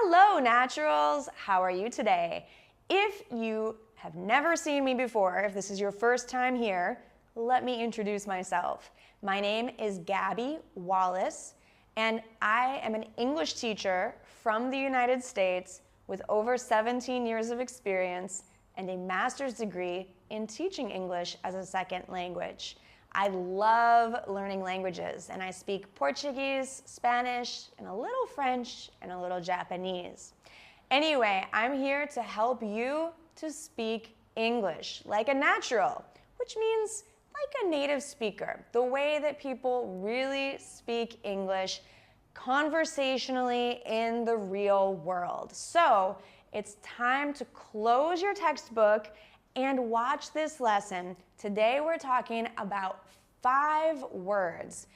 Hello, naturals! How are you today? If you have never seen me before, if this is your first time here, let me introduce myself. My name is Gabby Wallace, and I am an English teacher from the United States with over 17 years of experience and a master's degree in teaching English as a second language. I love learning languages, and I speak Portuguese, Spanish, and a little French, and a little Japanese. Anyway, I'm here to help you to speak English like a natural, which means like a native speaker, the way that people really speak English conversationally in the real world. So it's time to close your textbook and watch this lesson. Today we're talking about 5 words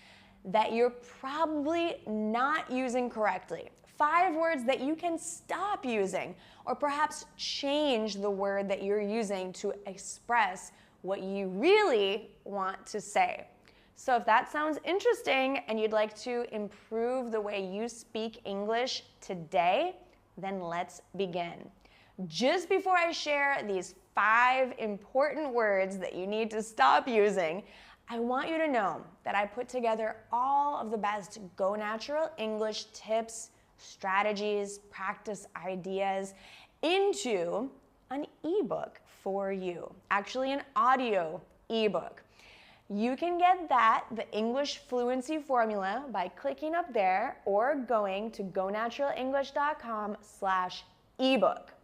that you're probably not using correctly. 5 words that you can stop using, or perhaps change the word that you're using to express what you really want to say. So if that sounds interesting and you'd like to improve the way you speak English today, then let's begin. Just before I share these 5 important words that you need to stop using, I want you to know that I put together all of the best Go Natural English tips, strategies, practice ideas into an ebook for you. Actually, an audio ebook. You can get that, the English Fluency Formula, by clicking up there or going to gonaturalenglish.com/ebook.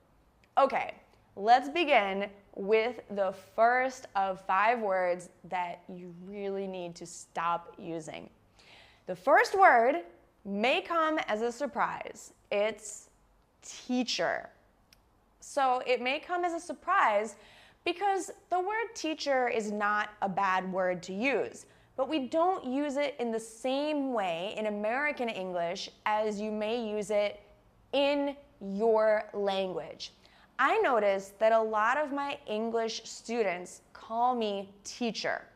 Okay, let's begin with the first of 5 words that you really need to stop using. The first word may come as a surprise. It's teacher. So it may come as a surprise because the word teacher is not a bad word to use, but we don't use it in the same way in American English as you may use it in your language. I noticed that a lot of my English students call me teacher,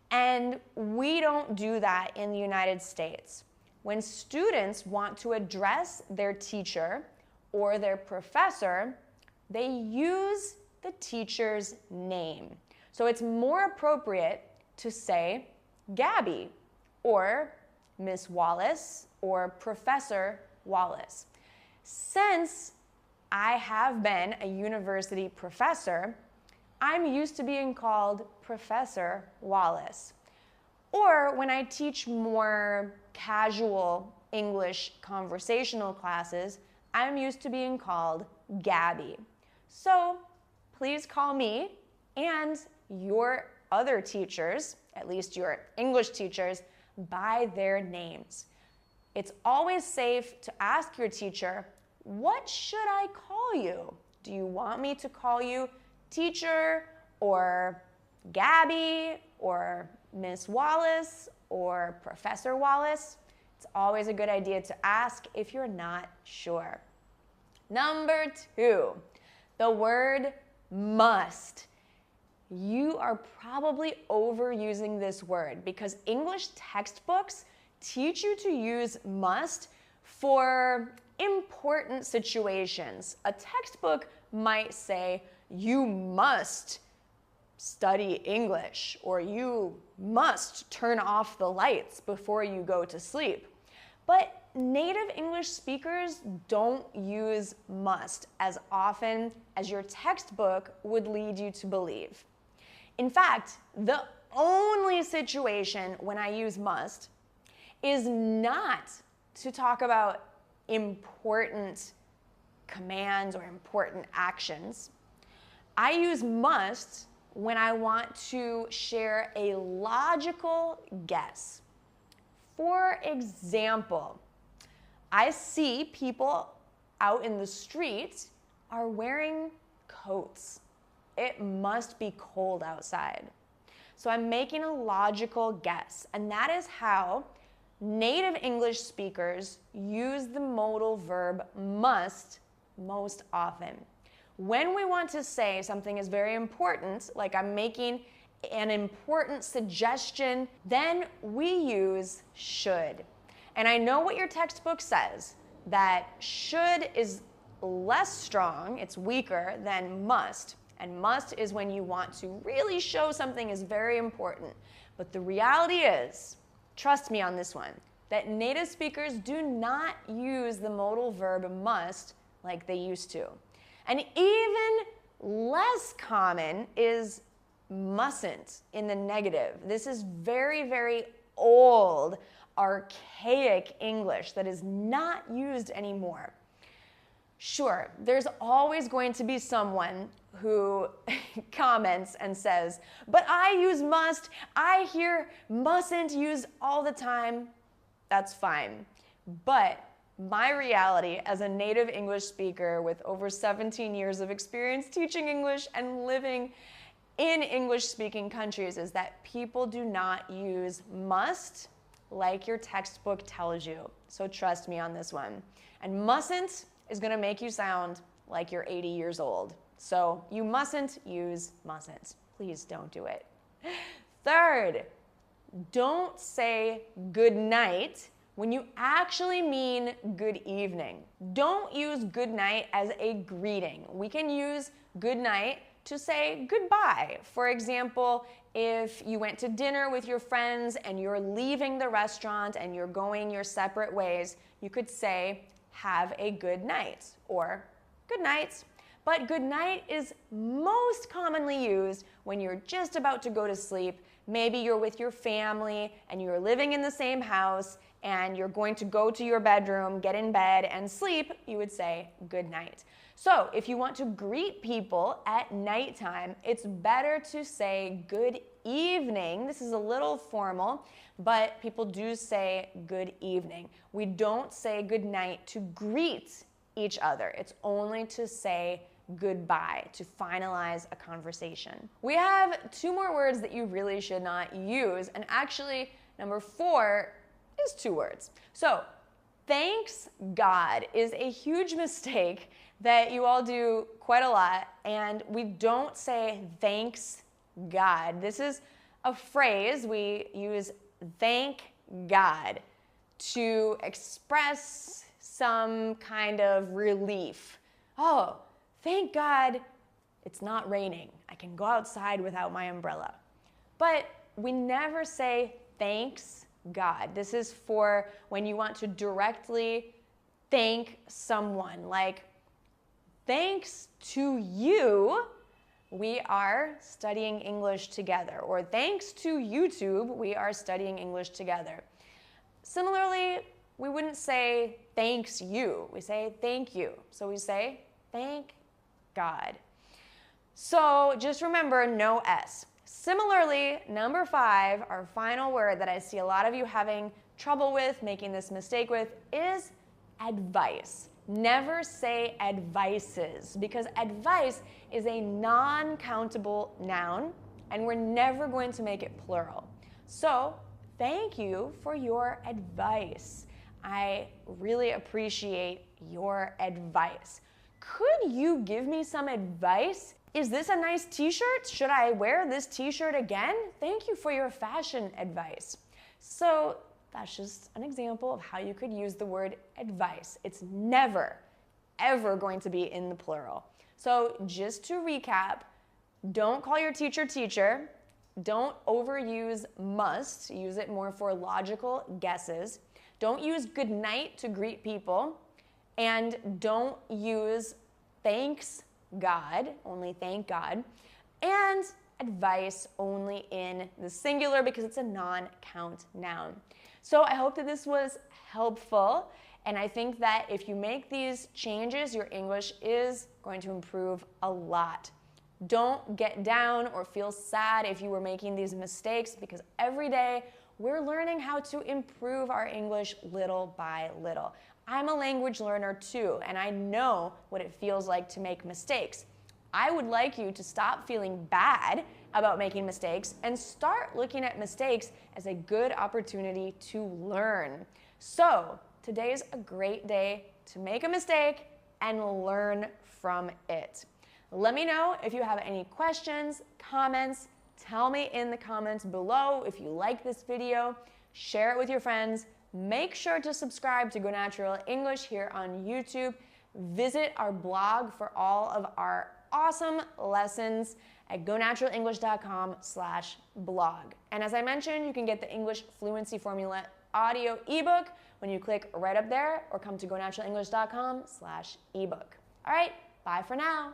and we don't do that in the United States. When students want to address their teacher or their professor, they use the teacher's name. So it's more appropriate to say Gabby or Miss Wallace or Professor Wallace. Since I have been a university professor, I'm used to being called Professor Wallace. Or when I teach more casual English conversational classes, I'm used to being called Gabby. So please call me and your other teachers, at least your English teachers, by their names. It's always safe to ask your teacher, what should I call you? Do you want me to call you teacher or Gabby or Miss Wallace or Professor Wallace? It's always a good idea to ask if you're not sure. Number 2, the word must. You are probably overusing this word because English textbooks teach you to use must for important situations. A textbook might say, you must study English, or you must turn off the lights before you go to sleep. But native English speakers don't use must as often as your textbook would lead you to believe. In fact, the only situation when I use must is not to talk about important commands or important actions. I use must when I want to share a logical guess. For example, I see people out in the street are wearing coats. It must be cold outside. So I'm making a logical guess, and that is how native English speakers use the modal verb must most often. When we want to say something is very important, like I'm making an important suggestion, then we use should. And I know what your textbook says. that should is less strong, it's weaker than must. And must is when you want to really show something is very important. But the reality is, trust me on this one, that native speakers do not use the modal verb must like they used to. And even less common is mustn't in the negative. This is very, very old, archaic English that is not used anymore. Sure, there's always going to be someone who comments and says, but I use must, I hear mustn't used all the time. That's fine. But my reality as a native English speaker with over 17 years of experience teaching English and living in English-speaking countries is that people do not use must like your textbook tells you. So trust me on this one. And mustn't is going to make you sound like you're 80 years old. So you mustn't use mustn't. Please don't do it. Third, don't say good night when you actually mean good evening. Don't use good night as a greeting. We can use good night to say goodbye. For example, if you went to dinner with your friends and you're leaving the restaurant and you're going your separate ways, you could say, have a good night, or good night. But good night is most commonly used when you're just about to go to sleep. Maybe you're with your family and you're living in the same house and you're going to go to your bedroom, get in bed and sleep, you would say good night. So if you want to greet people at nighttime, it's better to say good evening. This is a little formal, but people do say good evening. We don't say good night to greet each other. It's only to say goodbye, to finalize a conversation. We have two more words that you really should not use, and actually number 4 is 2 words. So thanks God is a huge mistake that you all do quite a lot, and we don't say thanks God. This is a phrase we use, thank God, to express some kind of relief. Oh, thank God it's not raining. I can go outside without my umbrella. But we never say thanks God. This is for when you want to directly thank someone, like, thanks to you, we are studying English together. Or thanks to YouTube, we are studying English together. Similarly, we wouldn't say thanks you. We say thank you. So we say thank God. So just remember, no S. Similarly, number 5, our final word that I see a lot of you having trouble with, making this mistake with, is advice. Never say advices, because advice is a non-countable noun and we're never going to make it plural. So thank you for your advice. I really appreciate your advice. Could you give me some advice? Is this a nice t-shirt? Should I wear this t-shirt again? Thank you for your fashion advice. So that's just an example of how you could use the word advice. It's never, ever going to be in the plural. So just to recap, don't call your teacher teacher. Don't overuse must. Use it more for logical guesses. Don't use good night to greet people. And don't use thanks God, only thank God. And advice only in the singular because it's a non-count noun. So I hope that this was helpful, and I think that if you make these changes, your English is going to improve a lot. Don't get down or feel sad if you were making these mistakes, because every day we're learning how to improve our English little by little. I'm a language learner too, and I know what it feels like to make mistakes. I would like you to stop feeling bad about making mistakes and start looking at mistakes as a good opportunity to learn. So today's a great day to make a mistake and learn from it. Let me know if you have any questions, comments. Tell me in the comments below if you like this video. Share it with your friends. Make sure to subscribe to Go Natural English here on YouTube. Visit our blog for all of our awesome lessons at gonaturalenglish.com/blog. And as I mentioned, you can get the English Fluency Formula audio ebook when you click right up there or come to gonaturalenglish.com/ebook. All right, bye for now.